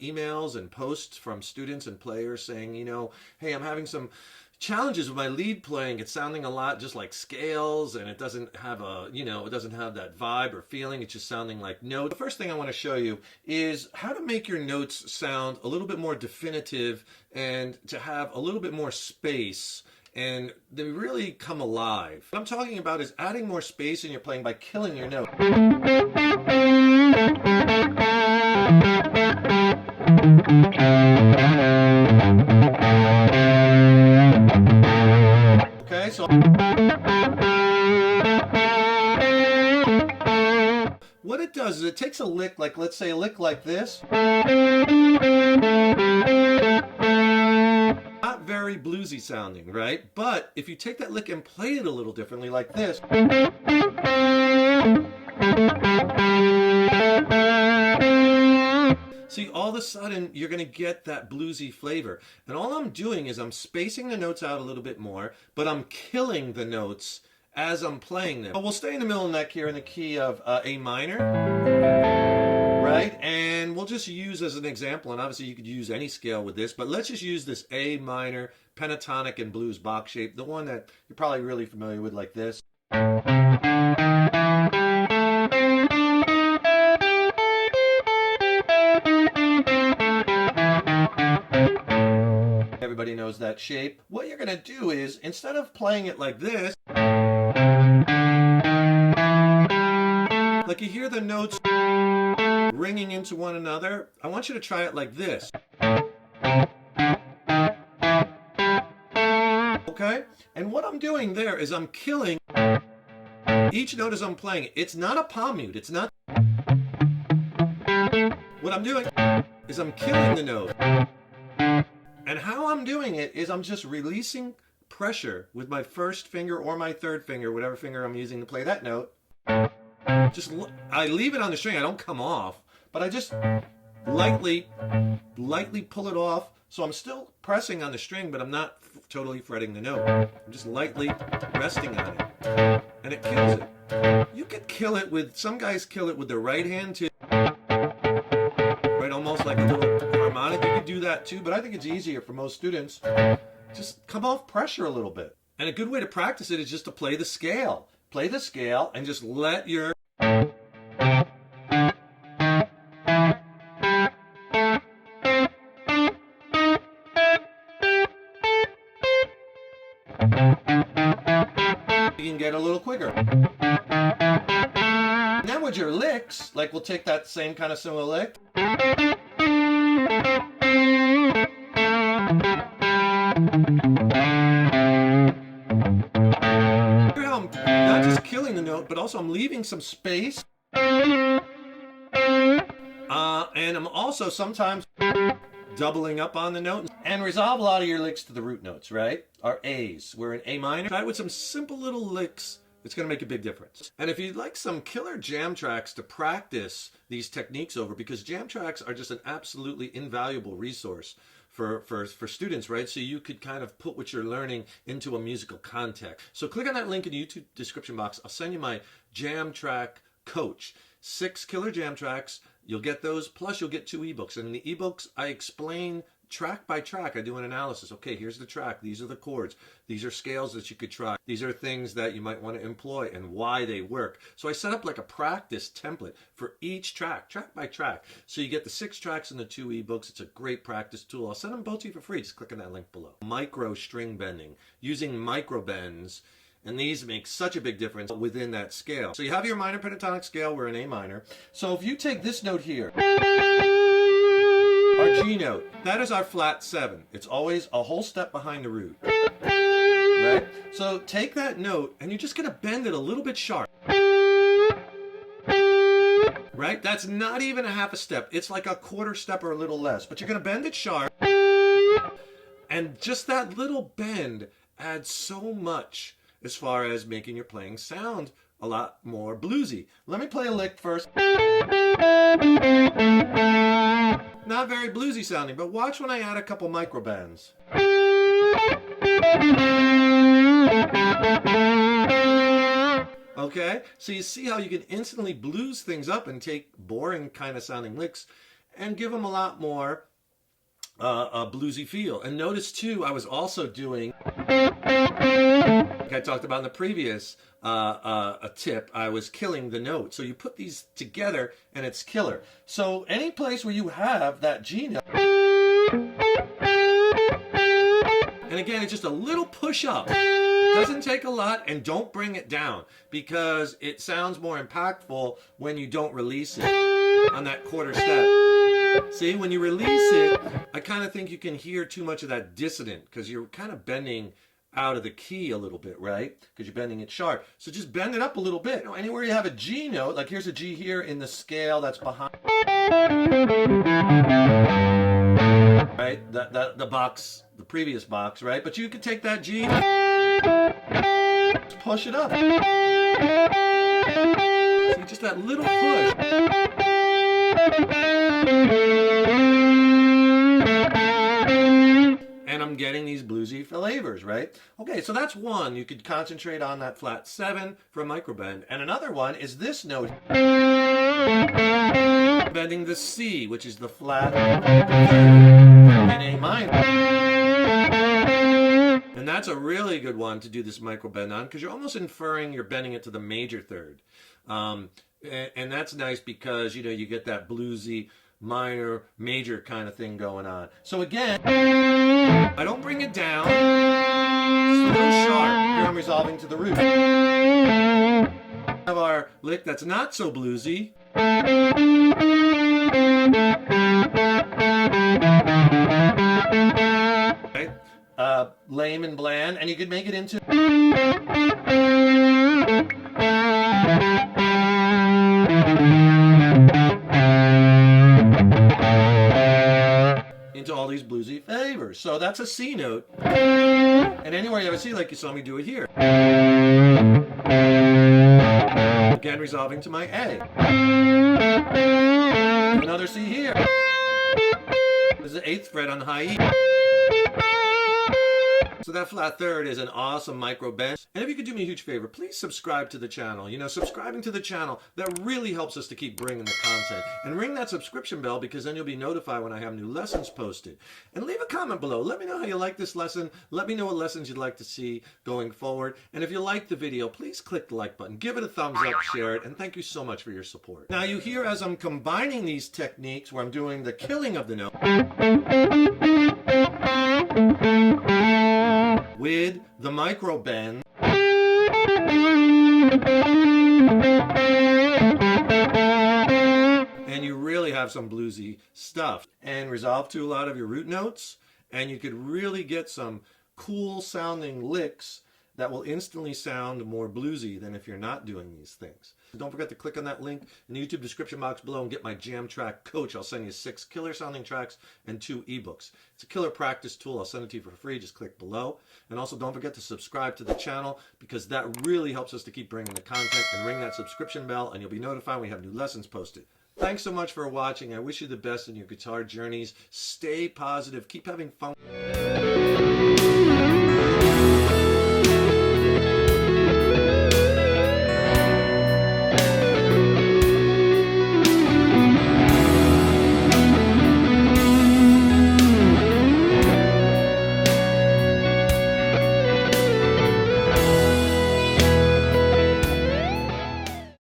emails and posts from students and players saying, hey, I'm having some challenges with my lead playing. It's sounding a lot just like scales, and it doesn't have it doesn't have that vibe or feeling. It's just sounding like notes. The first thing I want to show you is how to make your notes sound a little bit more definitive and to have a little bit more space, and they really come alive. What I'm talking about is adding more space in your playing by killing your note. Okay, so what it does is it takes a lick, like let's say a lick like this. Not very bluesy sounding, right? But if you take that lick and play it a little differently like this. See, all of a sudden, you're going to get that bluesy flavor. And all I'm doing is I'm spacing the notes out a little bit more, but I'm killing the notes as I'm playing them. But we'll stay in the middle neck here in the key of A minor, right? And we'll just use as an example, and obviously you could use any scale with this, but let's just use this A minor pentatonic and blues Bach shape, the one that you're probably really familiar with, like this. Everybody knows that shape. What you're going to do is, instead of playing it like this, like you hear the notes ringing into one another, I want you to try it like this. Okay? And what I'm doing there is I'm killing each note as I'm playing it. It's not a palm mute. It's not. What I'm doing is I'm killing the note. And how I'm doing it is I'm just releasing pressure with my first finger or my third finger, whatever finger I'm using to play that note. I leave it on the string. I don't come off, but I just lightly pull it off. So I'm still pressing on the string, but I'm not totally fretting the note. I'm just lightly resting on it, and it kills it. You could kill it with, some guys kill it with their right hand too, right? Almost like a little harmonic. You could do that too, but I think it's easier for most students. Just come off pressure a little bit. And a good way to practice it is just to play the scale. Play the scale and just let your you can get a little quicker. Now with your licks, like we'll take that same kind of similar lick. Hear how I'm not just killing the note, but also I'm leaving some space. And I'm also sometimes doubling up on the note, and resolve a lot of your licks to the root notes, right? Our A's. We're in A minor. Try with some simple little licks. It's going to make a big difference. And if you'd like some killer jam tracks to practice these techniques over, because jam tracks are just an absolutely invaluable resource for students, right? So you could kind of put what you're learning into a musical context. So click on that link in the YouTube description box. I'll send you my jam track coach. 6 killer jam tracks. You'll get those, plus you'll get 2 ebooks. And in the ebooks, I explain track by track. I do an analysis. Okay, here's the track. These are the chords. These are scales that you could try. These are things that you might want to employ and why they work. So I set up like a practice template for each track, track by track. So you get the 6 tracks and the 2 ebooks. It's a great practice tool. I'll send them both to you for free. Just click on that link below. Micro string bending, using micro bends. And these make such a big difference within that scale. So you have your minor pentatonic scale. We're in A minor. So if you take this note here, our G note, that is our flat 7. It's always a whole step behind the root. Right? So take that note and you're just going to bend it a little bit sharp. Right? That's not even a half a step. It's like a quarter step or a little less. But you're going to bend it sharp. And just that little bend adds so much as far as making your playing sound a lot more bluesy. Let me play a lick first. Not very bluesy sounding, but watch when I add a couple micro bends. Okay, so you see how you can instantly blues things up and take boring kind of sounding licks and give them a lot more a bluesy feel. And notice too, I was also doing, like I talked about in the previous a tip, I was killing the note. So you put these together and it's killer. So any place where you have that G note, and again, it's just a little push up. Doesn't take a lot, and don't bring it down because it sounds more impactful when you don't release it on that quarter step. See, when you release it, I kind of think you can hear too much of that dissonant because you're kind of bending out of the key a little bit, right? Because you're bending it sharp. So just bend it up a little bit. Anywhere you have a G note, like here's a G here in the scale that's behind, right? The box, the previous box, right? But you could take that G, just push it up. See, just that little push. And I'm getting these bluesy flavors, right? Okay, so that's one. You could concentrate on that flat 7 for a microbend. And another one is this note, bending the C, which is the flat in A minor. And that's a really good one to do this microbend on because you're almost inferring you're bending it to the major third. And that's nice because, you know, you get that bluesy minor, major kind of thing going on. So again, I don't bring it down. It's a little sharp. Here I'm resolving to the root. Have our lick that's not so bluesy. Okay. Lame and bland, and you could make it into all these bluesy flavors. So that's a C note. And anywhere you have a C, like you saw me do it here. Again, resolving to my A. Another C here. This is the 8th fret on the high E. So that flat third is an awesome micro bend. And if you could do me a huge favor, please subscribe to the channel. You know, subscribing to the channel, that really helps us to keep bringing the content. And ring that subscription bell because then you'll be notified when I have new lessons posted. And leave a comment below. Let me know how you like this lesson. Let me know what lessons you'd like to see going forward. And if you like the video, please click the like button. Give it a thumbs up, share it, and thank you so much for your support. Now you hear as I'm combining these techniques where I'm doing the killing of the note with the micro bend, and you really have some bluesy stuff and resolve to a lot of your root notes, and you could really get some cool sounding licks that will instantly sound more bluesy than if you're not doing these things. Don't forget to click on that link in the YouTube description box below and get my Jam Track Coach. I'll send you 6 killer sounding tracks and 2 ebooks. It's a killer practice tool. I'll send it to you for free. Just click below. And also don't forget to subscribe to the channel because that really helps us to keep bringing the content, and ring that subscription bell and you'll be notified when we have new lessons posted. Thanks so much for watching. I wish you the best in your guitar journeys. Stay positive. Keep having fun.